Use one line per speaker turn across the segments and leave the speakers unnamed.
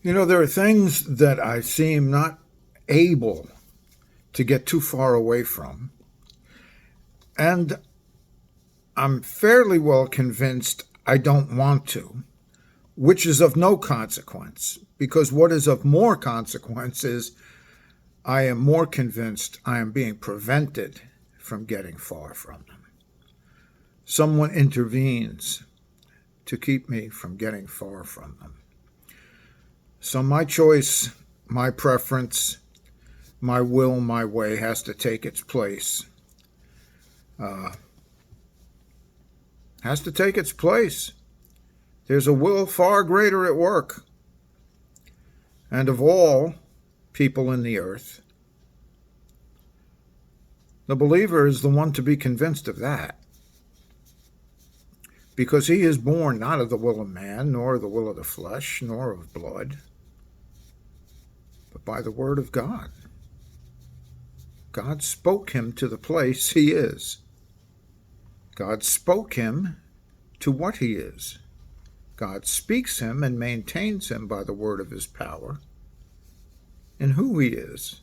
There are things that I seem not able to get too far away from. And I'm fairly well convinced I don't want to, which is of no consequence, because what is of more consequence is I am more convinced I am being prevented from getting far from them. Someone intervenes to keep me from getting far from them. So my choice, my preference, my will, my way has to take its place. Has to take its place. There's a will far greater at work. And of all people in the earth, the believer is the one to be convinced of that. Because he is born not of the will of man, nor of the will of the flesh, nor of blood, but by the word of God. God spoke him to the place he is. God spoke him to what he is. God speaks him and maintains him by the word of his power in who he is,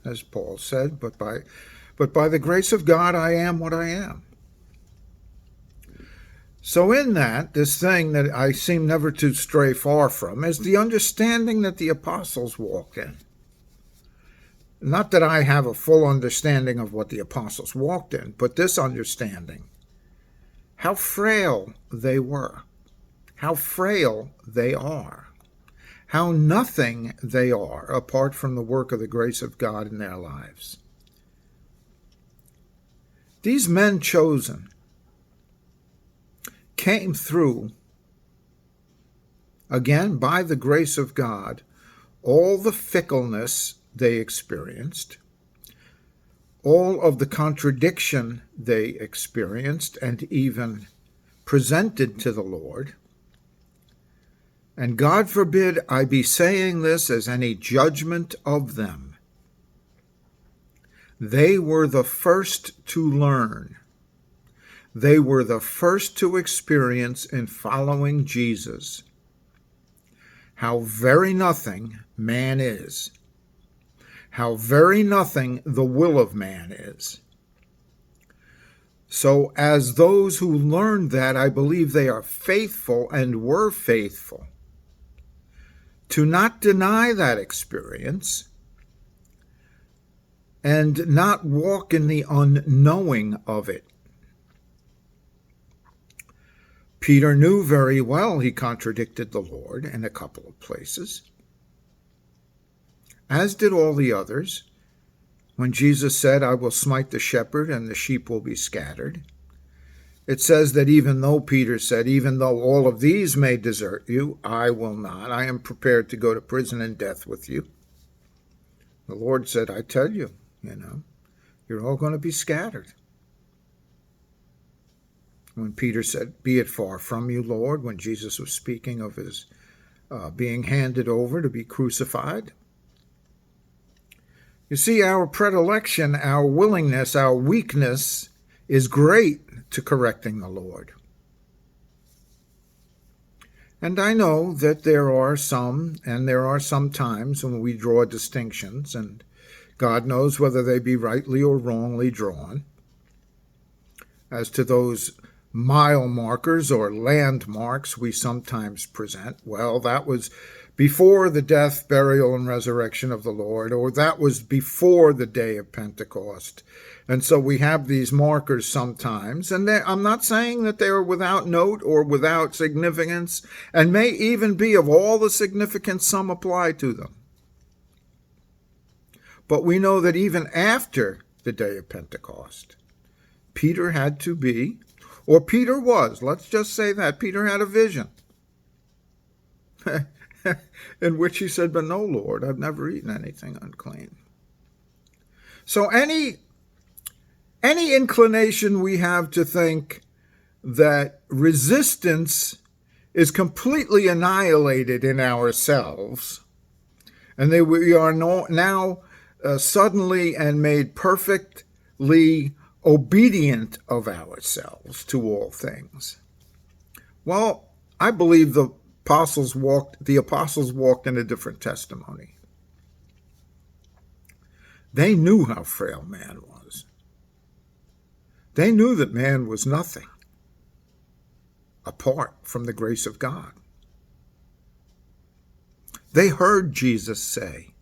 as Paul said, but by the grace of God I am what I am. So in that, this thing that I seem never to stray far from is the understanding that the apostles walked in. Not that I have a full understanding of what the apostles walked in, but this understanding, how frail they were, how frail they are, how nothing they are apart from the work of the grace of God in their lives. These men chosen came through, again, by the grace of God, all the fickleness they experienced, all of the contradiction they experienced and even presented to the Lord. And God forbid I be saying this as any judgment of them. They were the first to learn. They were the first to experience in following Jesus how very nothing man is, how very nothing the will of man is. So as those who learned that, I believe they are faithful and were faithful to not deny that experience and not walk in the unknowing of it. Peter knew very well he contradicted the Lord in a couple of places, as did all the others. When Jesus said, I will smite the shepherd and the sheep will be scattered, it says that even though Peter said, even though all of these may desert you, I will not. I am prepared to go to prison and death with you. The Lord said, I tell you, you're all going to be scattered. When Peter said, be it far from you, Lord, when Jesus was speaking of his being handed over to be crucified. You see, our predilection, our willingness, our weakness is great to correcting the Lord. And I know that there are some times when we draw distinctions, and God knows whether they be rightly or wrongly drawn, as to those mile markers or landmarks we sometimes present. Well, that was before the death, burial, and resurrection of the Lord, or that was before the day of Pentecost. And so we have these markers sometimes, and I'm not saying that they are without note or without significance, and may even be of all the significance some apply to them. But we know that even after the day of Pentecost, Peter had to be, or Peter was, let's just say that, Peter had a vision in which he said, but no, Lord, I've never eaten anything unclean. So any inclination we have to think that resistance is completely annihilated in ourselves, and that we are now suddenly and made perfectly obedient of ourselves to all things. Well, I believe the the apostles walked in a different testimony. They knew how frail man was. They knew that man was nothing apart from the grace of God. They heard Jesus say,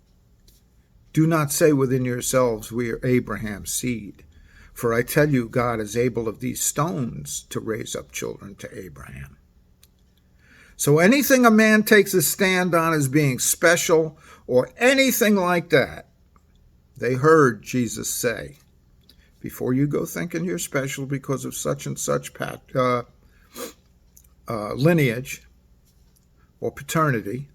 "Do not say within yourselves, we are Abraham's seed. For I tell you, God is able of these stones to raise up children to Abraham." So anything a man takes a stand on as being special or anything like that, they heard Jesus say, before you go thinking you're special because of such and such lineage or paternity,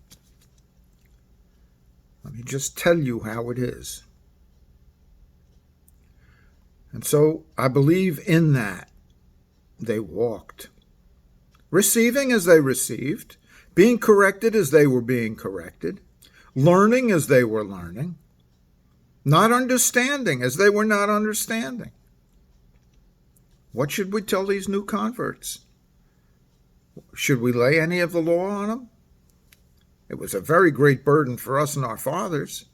let me just tell you how it is. And so I believe in that. They walked, receiving as they received, being corrected as they were being corrected, learning as they were learning, not understanding as they were not understanding. What should we tell these new converts? Should we lay any of the law on them? It was a very great burden for us and our fathers.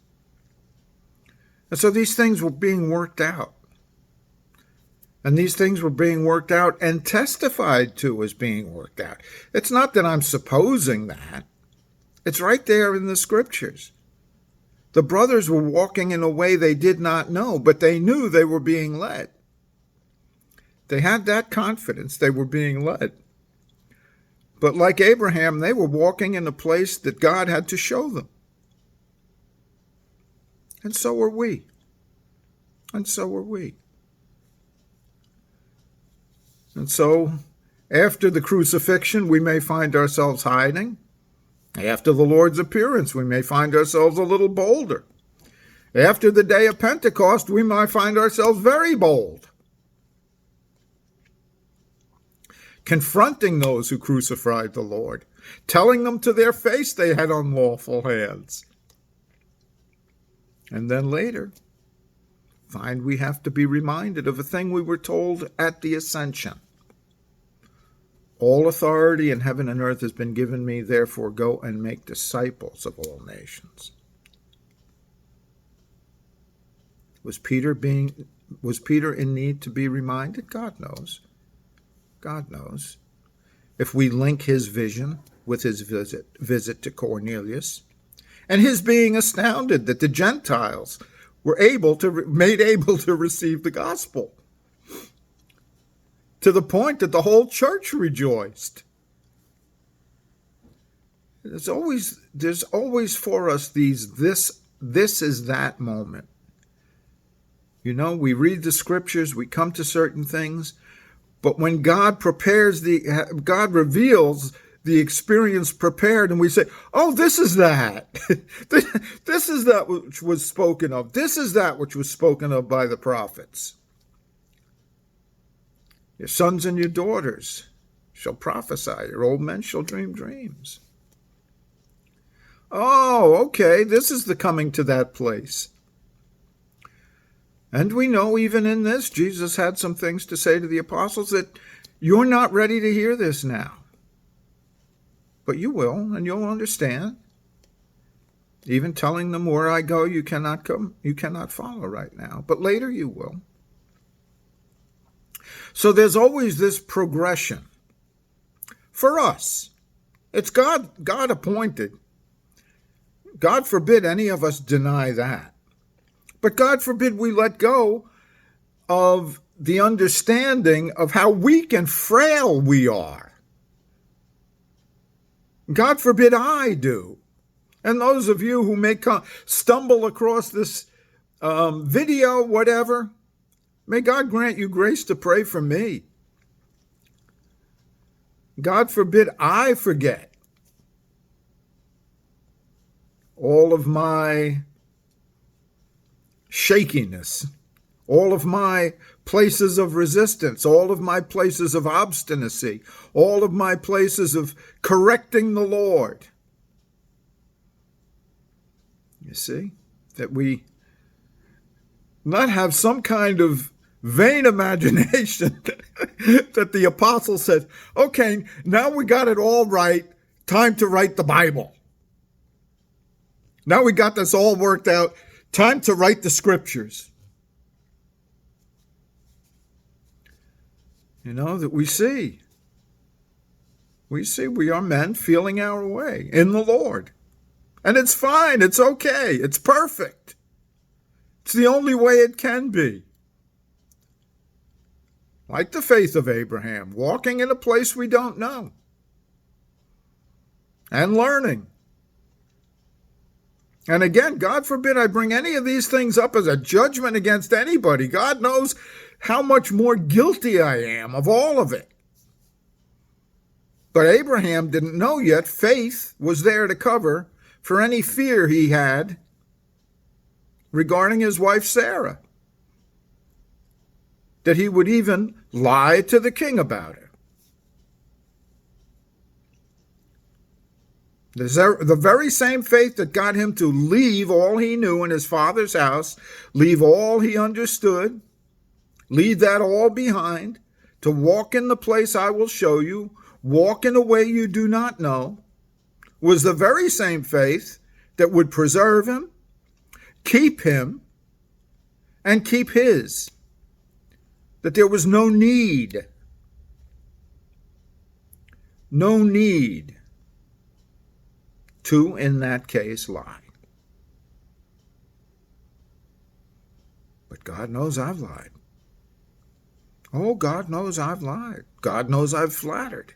And so these things were being worked out. And these things were being worked out and testified to as being worked out. It's not that I'm supposing that. It's right there in the scriptures. The brothers were walking in a way they did not know, but they knew they were being led. They had that confidence they were being led. But like Abraham, they were walking in a place that God had to show them. And so are we. And so are we. And so, after the crucifixion, we may find ourselves hiding. After the Lord's appearance, we may find ourselves a little bolder. After the day of Pentecost, we might find ourselves very bold, confronting those who crucified the Lord, telling them to their face they had unlawful hands. And then later, find we have to be reminded of a thing we were told at the ascension. All authority in heaven and earth has been given me, therefore go and make disciples of all nations. Was Peter in need to be reminded? God knows. God knows. If we link his vision with his visit to Cornelius, and his being astounded that the Gentiles were made able to receive the gospel, to the point that the whole church rejoiced. There's always for us this is that moment. You know, we read the scriptures, we come to certain things, but when God reveals the experience prepared, and we say, "Oh, this is that. This is that which was spoken of. This is that which was spoken of by the prophets. Your sons and your daughters shall prophesy. Your old men shall dream dreams." Oh, okay, this is the coming to that place. And we know even in this, Jesus had some things to say to the apostles that you're not ready to hear this now. But you will, and you'll understand. Even telling them, "Where I go, you cannot come, you cannot follow right now. But later you will." So there's always this progression. For us, it's God appointed. God forbid any of us deny that. But God forbid we let go of the understanding of how weak and frail we are. God forbid I do. And those of you who may stumble across this video, whatever, may God grant you grace to pray for me. God forbid I forget all of my shakiness, all of my places of resistance, all of my places of obstinacy, all of my places of correcting the Lord. You see, that we not have some kind of vain imagination that the apostle said, "Okay, now we got it all right. Time to write the Bible. Now we got this all worked out. Time to write the scriptures. That we see. We are men feeling our way in the Lord. And it's fine. It's okay. It's perfect. It's the only way it can be. Like the faith of Abraham, walking in a place we don't know. And learning. And again, God forbid I bring any of these things up as a judgment against anybody. God knows how much more guilty I am of all of it. But Abraham didn't know yet. Faith was there to cover for any fear he had regarding his wife Sarah. That he would even lie to the king about it. The very same faith that got him to leave all he knew in his father's house, leave all he understood, leave that all behind, to walk in the place I will show you, walk in a way you do not know, was the very same faith that would preserve him, keep him, and keep his. That there was no need to, in that case, lie. But God knows I've lied. Oh, God knows I've lied. God knows I've flattered.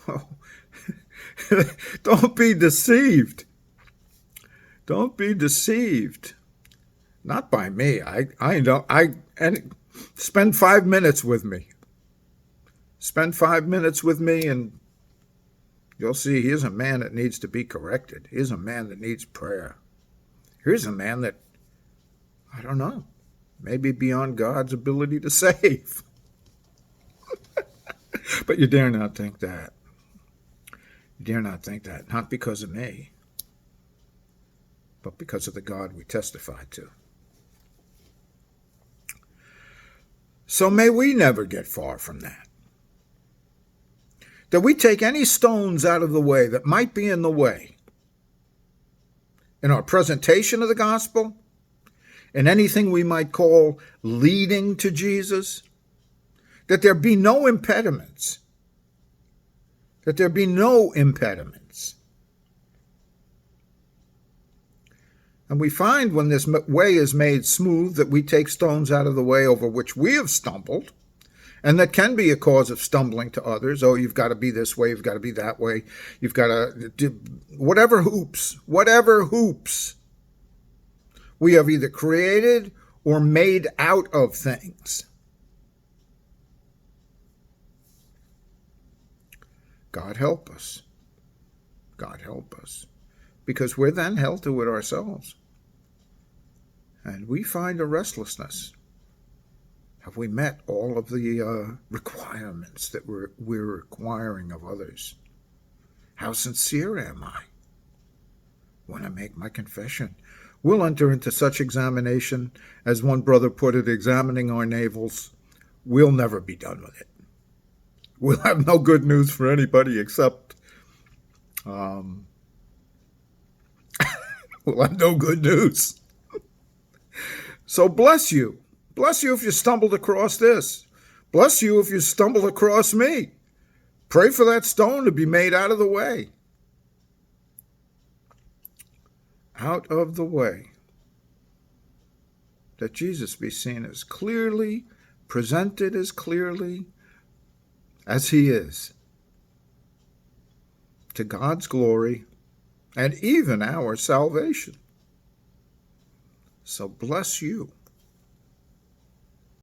Oh, don't be deceived. Don't be deceived. Not by me. And spend 5 minutes with me. Spend 5 minutes with me and you'll see here's a man that needs to be corrected. Here's a man that needs prayer. Here's a man that, I don't know, maybe beyond God's ability to save. But you dare not think that. You dare not think that. Not because of me, but because of the God we testify to. So may we never get far from that. That we take any stones out of the way that might be in the way in our presentation of the gospel, in anything we might call leading to Jesus, that there be no impediments. That there be no impediments. And we find when this way is made smooth that we take stones out of the way over which we have stumbled, and that can be a cause of stumbling to others. Oh, you've got to be this way, you've got to be that way, you've got to do whatever hoops we have either created or made out of things. God help us. God help us. Because we're then held to it ourselves. And we find a restlessness. Have we met all of the requirements that we're requiring of others? How sincere am I when I make my confession? We'll enter into such examination, as one brother put it, examining our navels. We'll never be done with it. We'll have no good news for anybody except we'll have no good news. So bless you. Bless you if you stumbled across this. Bless you if you stumbled across me. Pray for that stone to be made out of the way. Out of the way. That Jesus be seen as clearly, presented as clearly as he is. To God's glory and even our salvation. So bless you.